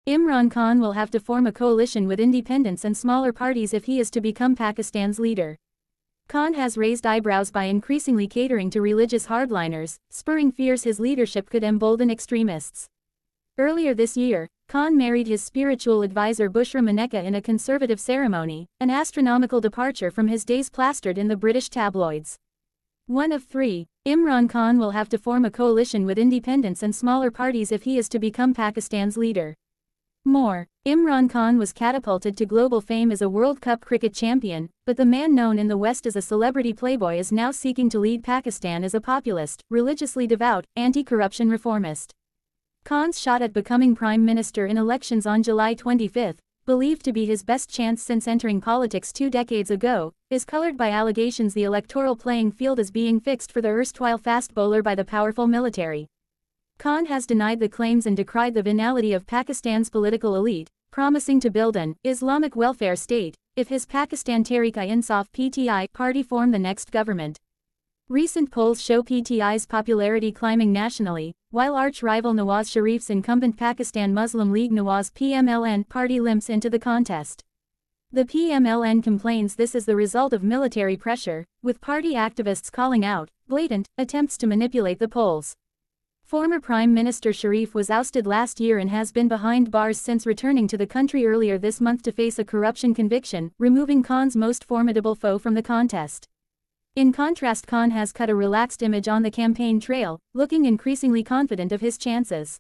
Imran Khan will have to form a coalition with independents and smaller parties if he is to become Pakistan's leader. Khan has raised eyebrows by increasingly catering to religious hardliners, spurring fears his leadership could embolden extremists. Earlier this year, Khan married his spiritual advisor Bushra Maneka in a conservative ceremony, an astronomical departure from his days plastered in the British tabloids. One of three, Imran Khan will have to form a coalition with independents and smaller parties if he is to become Pakistan's leader. More, Imran Khan was catapulted to global fame as a World Cup cricket champion, but the man known in the West as a celebrity playboy is now seeking to lead Pakistan as a populist, religiously devout, anti-corruption reformist. Khan's shot at becoming prime minister in elections on July 25, believed to be his best chance since entering politics 2 decades ago, is colored by allegations the electoral playing field is being fixed for the erstwhile fast bowler by the powerful military. Khan has denied the claims and decried the venality of Pakistan's political elite, promising to build an Islamic welfare state if his Pakistan Tehreek-i-Insaf (PTI) party form the next government. Recent polls show PTI's popularity climbing nationally, while arch-rival Nawaz Sharif's incumbent Pakistan Muslim League Nawaz PMLN party limps into the contest. The PMLN complains this is the result of military pressure, with party activists calling out blatant attempts to manipulate the polls. Former Prime Minister Sharif was ousted last year and has been behind bars since returning to the country earlier this month to face a corruption conviction, removing Khan's most formidable foe from the contest. In contrast, Khan has cut a relaxed image on the campaign trail, looking increasingly confident of his chances.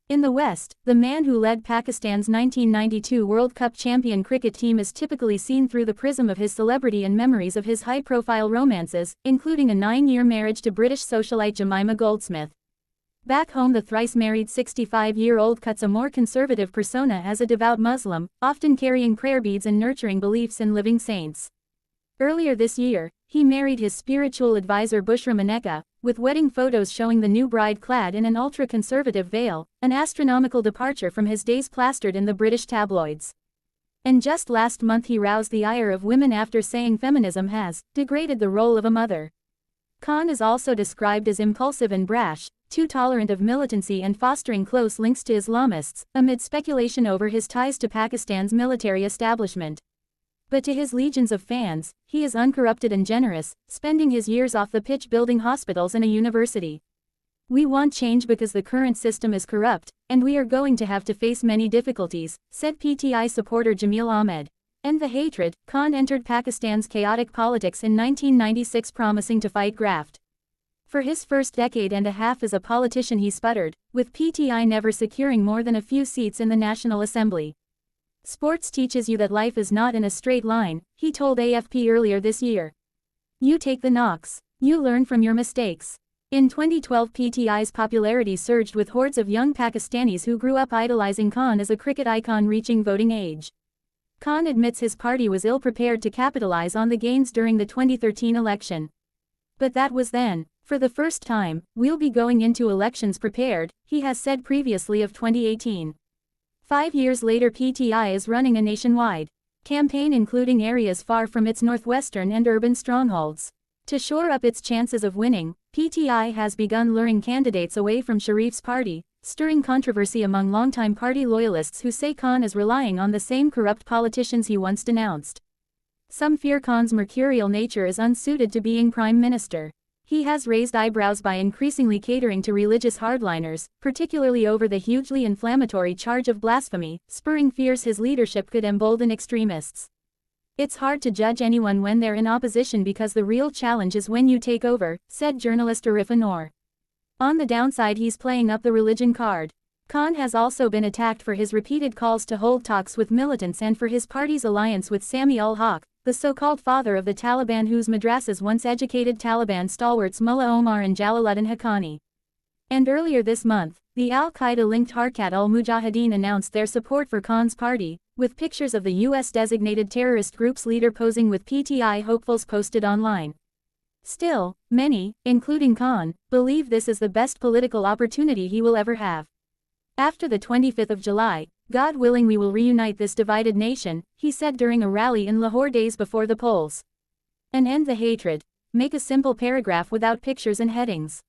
In the West, the man who led Pakistan's 1992 World Cup champion cricket team is typically seen through the prism of his celebrity and memories of his high-profile romances, including a 9-year marriage to British socialite Jemima Goldsmith. Back home, the thrice-married 65-year-old cuts a more conservative persona as a devout Muslim, often carrying prayer beads and nurturing beliefs in living saints. Earlier this year, he married his spiritual advisor Bushra Maneka, with wedding photos showing the new bride clad in an ultra-conservative veil, an astronomical departure from his days plastered in the British tabloids. And just last month he roused the ire of women after saying feminism has degraded the role of a mother. Khan is also described as impulsive and brash, too tolerant of militancy and fostering close links to Islamists, amid speculation over his ties to Pakistan's military establishment. But to his legions of fans, he is uncorrupted and generous, spending his years off the pitch building hospitals and a university. "We want change because the current system is corrupt, and we are going to have to face many difficulties," said PTI supporter Jamil Ahmed. And the hatred, Khan entered Pakistan's chaotic politics in 1996 promising to fight graft. For his first decade and a half as a politician he sputtered, with PTI never securing more than a few seats in the National Assembly. "Sports teaches you that life is not in a straight line," he told AFP earlier this year. "You take the knocks. You learn from your mistakes." In 2012, PTI's popularity surged with hordes of young Pakistanis who grew up idolizing Khan as a cricket icon reaching voting age. Khan admits his party was ill-prepared to capitalize on the gains during the 2013 election. "But that was then. For the first time, we'll be going into elections prepared," he has said previously of 2018. 5 years later, PTI is running a nationwide campaign including areas far from its northwestern and urban strongholds. To shore up its chances of winning, PTI has begun luring candidates away from Sharif's party, stirring controversy among longtime party loyalists who say Khan is relying on the same corrupt politicians he once denounced. Some fear Khan's mercurial nature is unsuited to being prime minister. He has raised eyebrows by increasingly catering to religious hardliners, particularly over the hugely inflammatory charge of blasphemy, spurring fears his leadership could embolden extremists. "It's hard to judge anyone when they're in opposition because the real challenge is when you take over," said journalist Arifa Noor. On the downside, he's playing up the religion card. Khan has also been attacked for his repeated calls to hold talks with militants and for his party's alliance with Sami ul-Haq, the so-called father of the Taliban whose madrasas once educated Taliban stalwarts Mullah Omar and Jalaluddin Haqqani. And earlier this month, the al-Qaeda-linked Harkat al-Mujahideen announced their support for Khan's party, with pictures of the US-designated terrorist group's leader posing with PTI hopefuls posted online. Still, many, including Khan, believe this is the best political opportunity he will ever have. After the 25th of July, "God willing, we will reunite this divided nation," he said during a rally in Lahore days before the polls. "And end the hatred. Make a simple paragraph without pictures and headings.